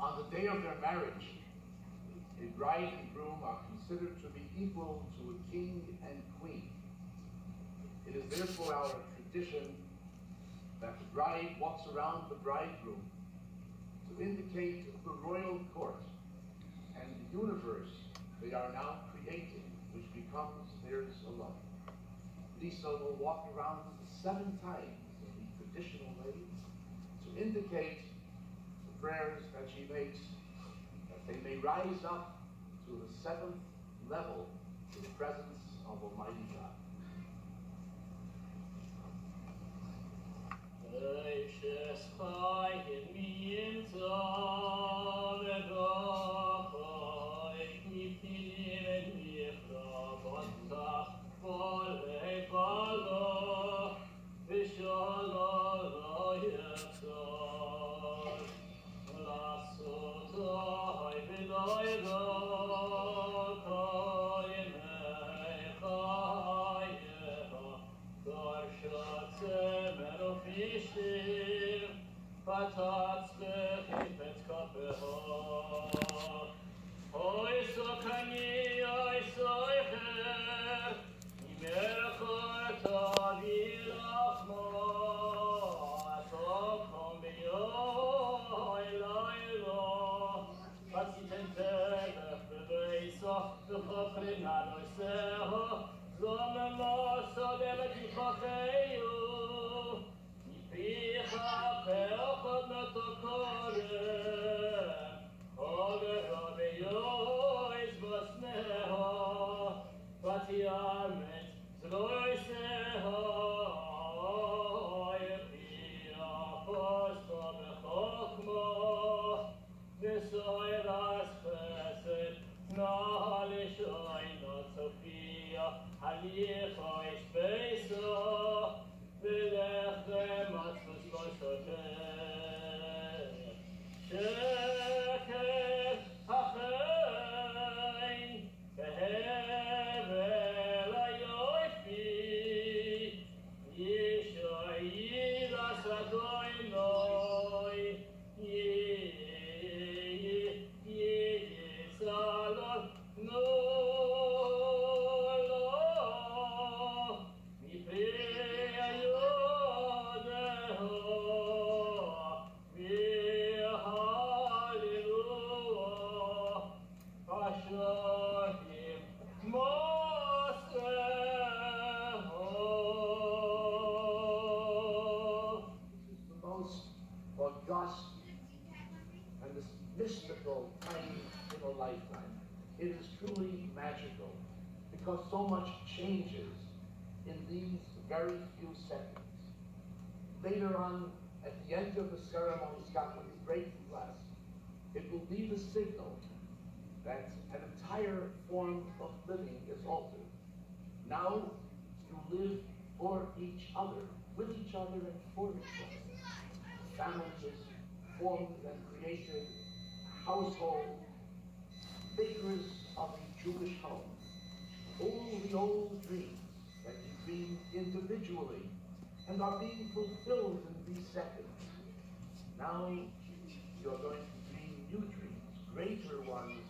On the day of their marriage, a bride and groom are considered to be equal to a king and queen. It is therefore our tradition that the bride walks around the bridegroom to indicate the royal court and the universe they are now creating, which becomes theirs alone. Lisa will walk around 7 times in the traditional way to indicate the prayers that she makes, that they may rise up to the 7th level to the presence of Almighty God. And this mystical time in a lifetime. It is truly magical because so much changes in these very few seconds. Later on, at the end of the ceremony, Scott, when you break the glass, it will be the signal that an entire form of living is altered. Now you live for each other, with each other and for each other. Families formed and created, household, makers of a Jewish home. All the old dreams that you dreamed individually and are being fulfilled in these seconds. Now you're going to dream new dreams, greater ones,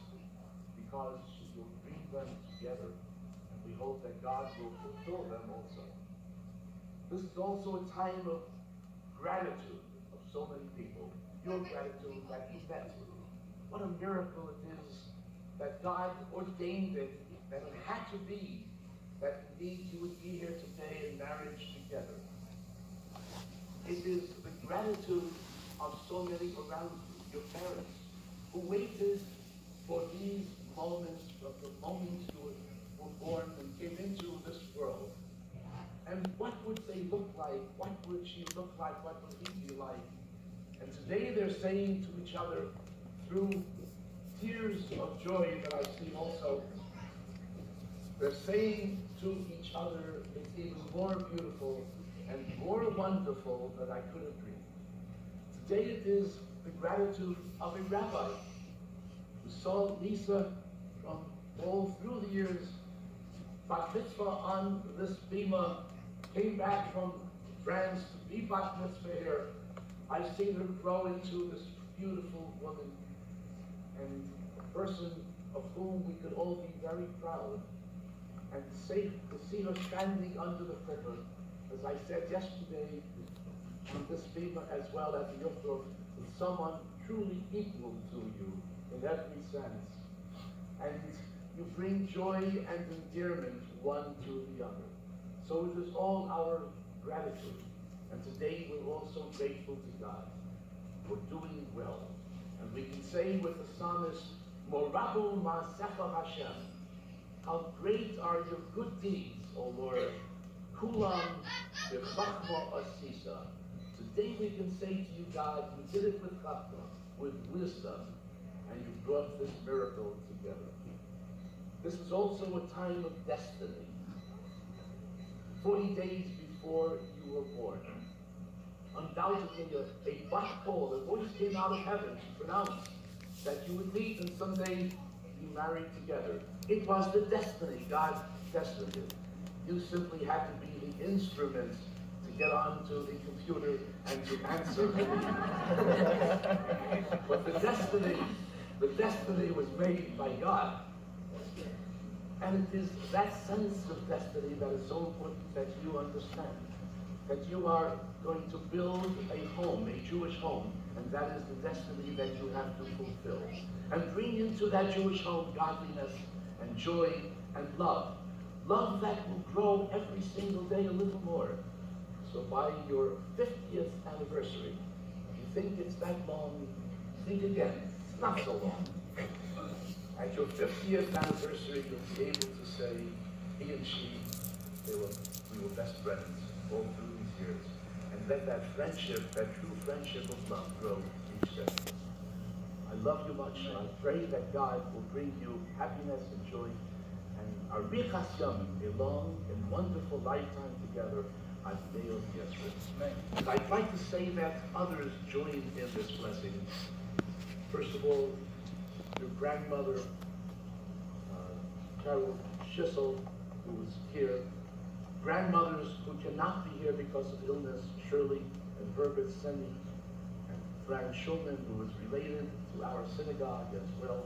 because you'll dream them together. And we hope that God will fulfill them also. This is also a time of gratitude of so many people. Your gratitude that you met. What a miracle it is that God ordained it, that it had to be, that indeed you would be here today in marriage together. It is the gratitude of so many around you, your parents, who waited for these moments, of the moment you were born and came into this world. And what would they look like? What would she look like? What would he be like? And today they're saying to each other, through tears of joy that I see also, they're saying to each other, it's even more beautiful and more wonderful than I could have dreamed. Today it is the gratitude of a rabbi who saw Lisa from all through the years, bat mitzvah on this bima, came back from France to be bat mitzvah here. I've seen her grow into this beautiful woman, and a person of whom we could all be very proud, and safe to see her standing under the flicker, as I said yesterday, on this bima as well as the Yufrov, is someone truly equal to you in every sense. And you bring joy and endearment one to the other. So it is all our gratitude. And today we're also grateful to God for doing well. And we can say with the psalmist, Morahu ma'asecha Hashem, how great are your good deeds, O Lord. Kulam b'chachma asisa. Today we can say to you, God, you did it with chachma, with wisdom, and you brought this miracle together. This is also a time of destiny. 40 days before you were born, undoubtedly a bat call, a voice came out of heaven to pronounce that you would meet and someday be married together. It was the destiny. God destined it. You simply had to be the instrument to get onto the computer and to answer me. But the destiny was made by God. And it is that sense of destiny that is so important that you understand. That you are going to build a home, a Jewish home, and that is the destiny that you have to fulfill. And bring into that Jewish home godliness and joy and love. Love that will grow every single day a little more. So by your 50th anniversary, you think it's that long, think again, it's not so long. At your 50th anniversary, you'll be able to say, he and she, we were best friends all through these years. And let that friendship, that true friendship of love grow each day. I love you much, and I pray that God will bring you happiness and joy, and arichas yamim, a long and wonderful lifetime together, at Deus Yesrus. And I'd like to say that others join in this blessing. First of all, your grandmother, Carol Schissel, who is here, grandmothers who cannot be here because of illness, Shirley and Herbert Senni, and Frank Schulman, who is related to our synagogue as well,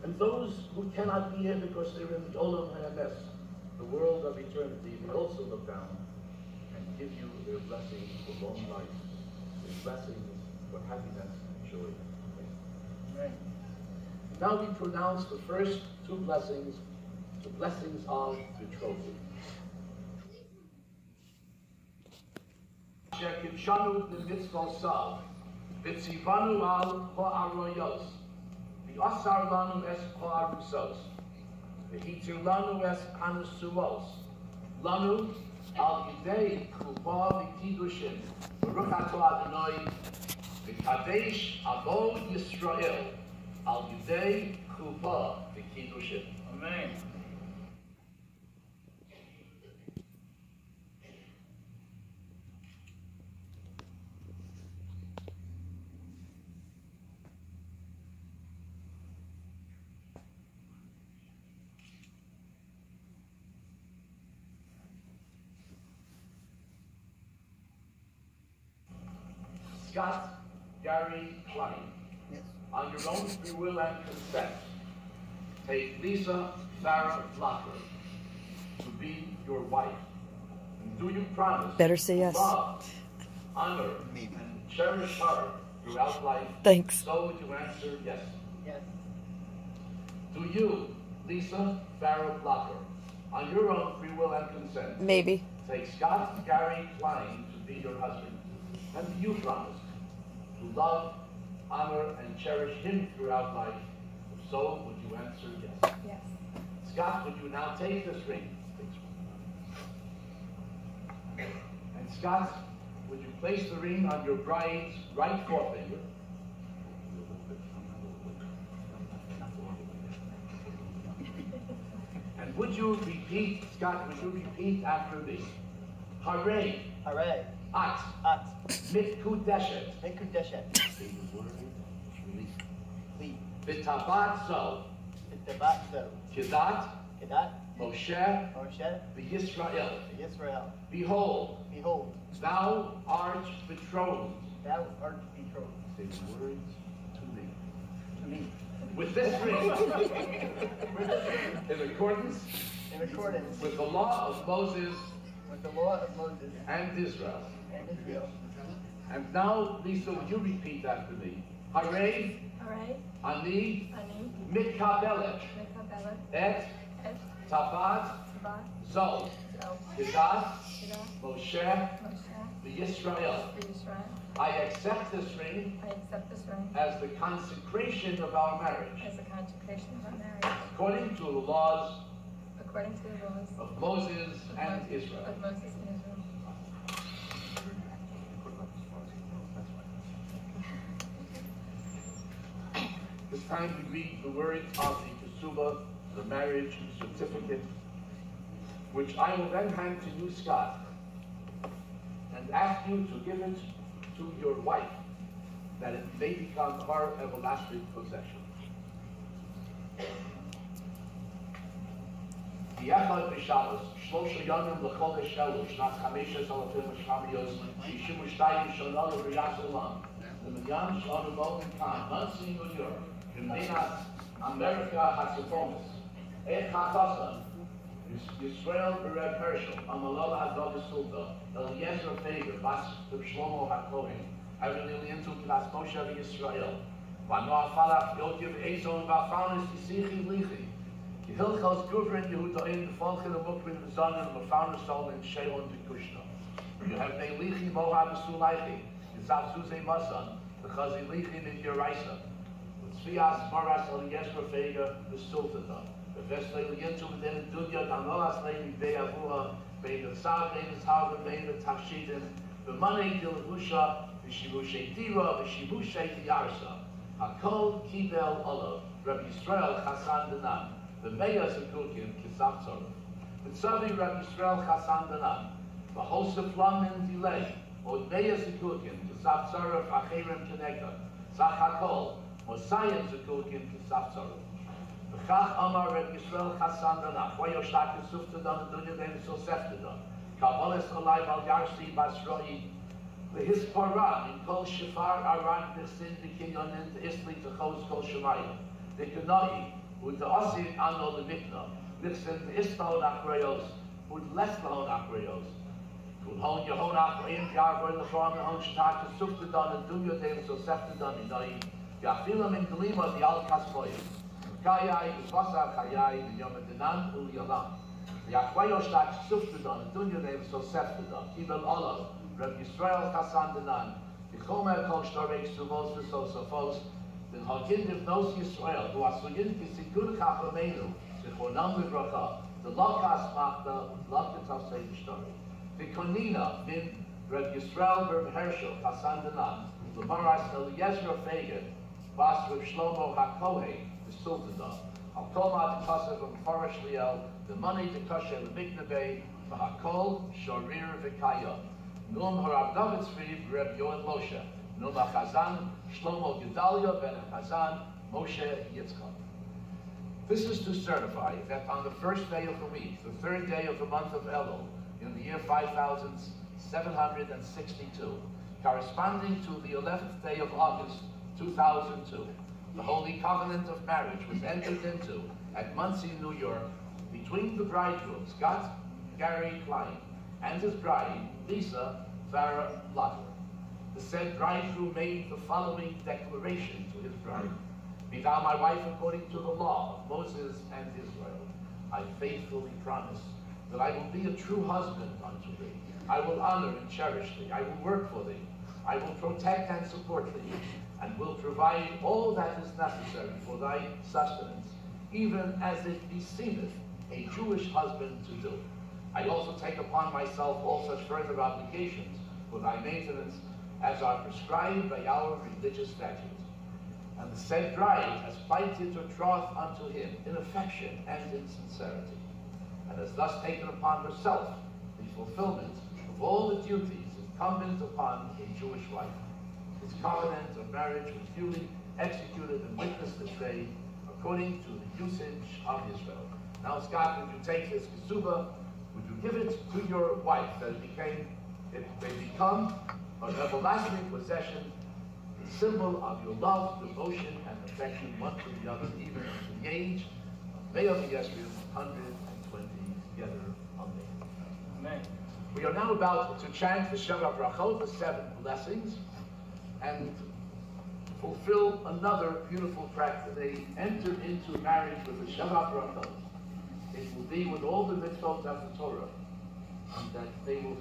and those who cannot be here because they're in the Olam HaEmes, the world of eternity. They also look down and give you their blessings for long life, their blessings for happiness and joy. Amen. Now we pronounce the first two blessings, the blessings of betrothal. Shekivshanu b'mitzvosah, v'tzivanu al ha'aroyos, v'asar lanu es ha'arusos, v'hitir lanu es hanusuos, lanu al yidei kupa v'kiddushin, v'ruch ato Adonai, v'kadesh avo Yisrael, al yidei kupa v'kiddushin. Amen. Scott Gary Klein, yes, on your own free will and consent, take Lisa Farah Blocker to be your wife. And do you promise better say yes, to love, honor, and cherish her throughout life? Thanks. So would you answer yes? Yes. Do you, Lisa Farah Blocker, on your own free will and consent, maybe, take Scott Gary Klein to be your husband? And do you promise to love, honor, and cherish him throughout life? If so, would you answer yes? Yes. Scott, would you now take this ring? And Scott, would you place the ring on your bride's right forefinger? And would you repeat, Scott, would you repeat after me? Hooray! Hooray! At. At. Mikudeshet. Mikudeshet. Say the word. Release. Lead. B'tabat zo. B'tabat zo. Kedat. Kedat. Moshe. Moshe. B'Yisrael. Yisrael. Behold. Behold. Thou art betrothed. Thou art betrothed. Say the words to me. To me. with this ring, in accordance with the law of Moses and Israel. And now, Lisa, would you repeat after me? Harei, ani, mikabelet, et, tabat, zo, kedat, Moshe, Yisrael. I accept this ring as the consecration of our marriage, according to the laws of Moses and Israel. This time we read the words of the Kesubah, the marriage certificate, which I will then hand to you, Scott, and ask you to give it to your wife, that it may become her everlasting possession. ביחד בשבס, 3 ימים לחודש אלול, שנת 5,562 שנה לבריאת העולם, למניין שאנו באנו כאן, מנסי ניו יורק, במדינת אמריקה הצפונית, את החסן, ישראל ברב הרשל, המלול הדוד הסולטה, אליעזר פייגר, בס שלמה הכהן, הרליליאנטו כנס משה וישראל, ונוער פלח יודיב איזון ואפרנס תסיכי ליכי, כי הלכות גוברן יהודאים בפולכן המוקבין וזונן ומפרנס סולן שאון בקושנה. יהבני ליכי מוהב וסולייכי, יזב זוזי מסן, וחזי ליכי מדיורייסה, וצפיאס מורס אליעזר פייגר וסולטתה. Bevestlei lientu within dunya danolas lei bei avua bei the sav bei the sav bei the tashidin the money dilvusha v'shivushay tira v'shivushay tiyarsa hakol kibel olav Rabbi Yisrael Chassan Danan the Meya Zekukin Kisaf Tzorah Mitzavi Rabbi Yisrael Chassan Danan v'hosef lamin delay od Meya Zekukin Kisaf Tzorah v'achirim kenegda Zach hakol Mosayim Zekukin Kisaf Tzorah Chach Amar Rabbi Yisrael Chassan Danach. Why you're stuck in Sufta Don and Dunya then so Sefta Kabbalas Alive Al Yarsi Basroi. The Hispara in Kol Shafar Aran Nixin the Kinyon and Isli to Chos Kol Shemayim. The Kanai with the Osin Ano the Mikna. Nixin the Istal Nachreos with less Lahon Nachreos. Could hone your own Nachreim Yarver in the farm and Hon Shtak to Sufta Don and Dunya then so Sefta Don in Nai. Yafilam in Kalima the Al Kasmoyim. Kayai, Vasa Kayai, the Yomadinan, Ul Yalam. The Akwayoshtak Suftadon, Dunya name so Seftadon, Kibel Olav, Rabbi Yisrael Chassan Danan, the Chomer Kol Shtorek Suvos V'Sosofos, the Hagindiv Nos Yisrael, who are Sugin Kisikur Chafamenu, the Chonam V'Bracha, the Lokas Machta, Lokas Avsei V'Shtorek. The Konina, Bin Rabbi Yisrael Berb Hershel Chassan Danan, the Maras Eliezer Feger, Bas Reb Shlomo HaKohen, Sultana. I'll call my Kassav from Farash Liel, the money to Kasha the Miknabay, Vahakol, Shorir Vikaya. Num Harav David Sriv, Reb Yoel Moshe. Num Chazan, Shlomo Gedalia, Ben Chazan, Moshe Yitzchak. This is to certify that on the first day of the week, the third day of the month of Elul, in the year 5762, corresponding to the 11th day of August, 2002, the Holy Covenant of Marriage was entered into at Monsey, New York, between the bridegroom, Scott Gary Klein, and his bride, Lisa Farah Lotter. The said bridegroom made the following declaration to his bride. Be thou my wife according to the law of Moses and Israel. I faithfully promise that I will be a true husband unto thee. I will honor and cherish thee. I will work for thee. I will protect and support thee, and will provide all that is necessary for thy sustenance, even as it beseemeth a Jewish husband to do. I also take upon myself all such further obligations for thy maintenance as are prescribed by our religious statutes. And the said bride has plighted her troth unto him in affection and in sincerity, and has thus taken upon herself the fulfillment of all the duties incumbent upon a Jewish wife. His covenant of marriage was duly executed and witnessed this day according to the usage of Israel. Now, Scott, would you take this Kesubah, would you give it to your wife, that it may become an everlasting possession, the symbol of your love, devotion, and affection one to the other, even unto the age of Me'ah Yesrim, 120 together. Amen. Amen. We are now about to chant the Sheva Brachot, the 7 blessings, and fulfill another beautiful practice. They entered into marriage with the Sheva Brachot. It will be with all the mitzvot of the Torah, and that they will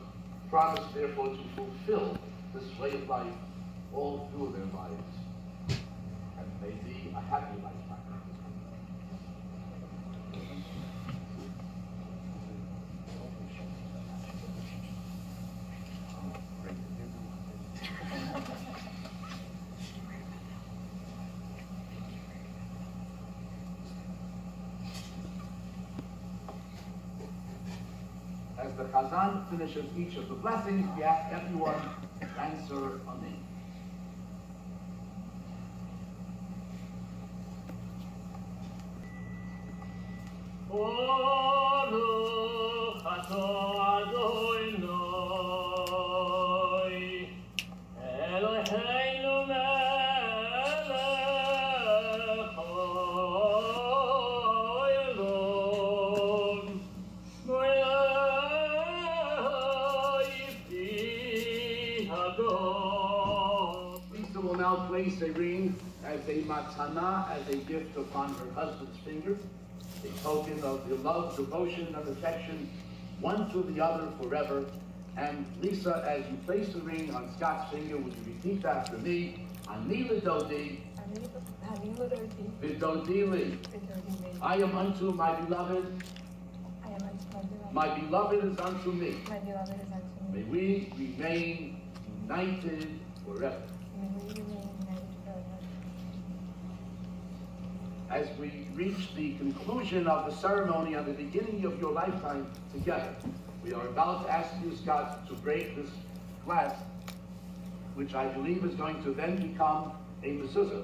promise, therefore, to fulfill this way of life all through their lives, and may be a happy lifetime. As the Chazan finishes each of the blessings, we ask everyone to answer Amen. Baruch atah Adonai Eloheinu melech haolam mo'efi hador. Lisa will now place a ring as a matana, as a gift upon her husband's finger, a token of your love, devotion, and affection, one to the other forever. And Lisa, as you place the ring on Scott's finger, would you repeat after me? Ani l'dodi, v'dodi li. I am unto my beloved, my beloved is unto me. May we remain united forever. As we reach the conclusion of the ceremony and the beginning of your lifetime together, we are about to ask you, Scott, to break this glass, which I believe is going to then become a mezuzah,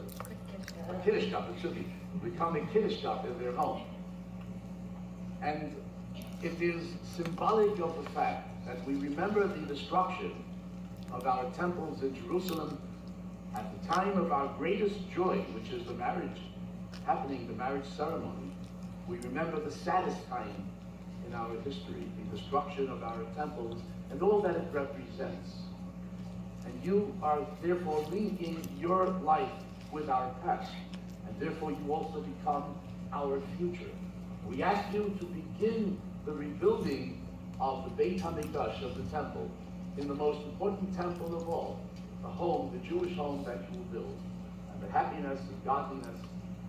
a kiddush cup. It should become a kiddush cup in their home. And it is symbolic of the fact that we remember the destruction of our temples in Jerusalem at the time of our greatest joy, which is the marriage happening, the marriage ceremony. We remember the saddest time in our history, the destruction of our temples and all that it represents. And you are therefore linking your life with our past, and therefore you also become our future. We ask you to begin the rebuilding of the Beit HaMikdash, of the temple, in the most important temple of all, the home, the Jewish home that you will build, and the happiness and godliness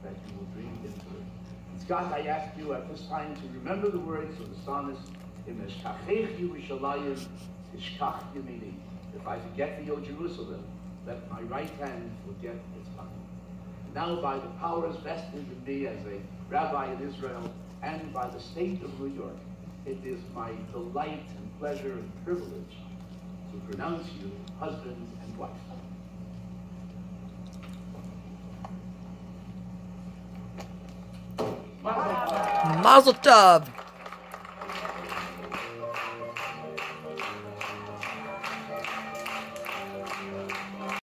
that you will bring into it. And Scott, I ask you at this time to remember the words of the psalmist, Im eshkachech Yerushalayim, tishkach yemini. If I forget thee, O Jerusalem, let my right hand forget its coming. Now, by the powers vested in me as a rabbi in Israel and by the state of New York, it is my delight and pleasure and privilege to pronounce you husband and wife. Mazel tov.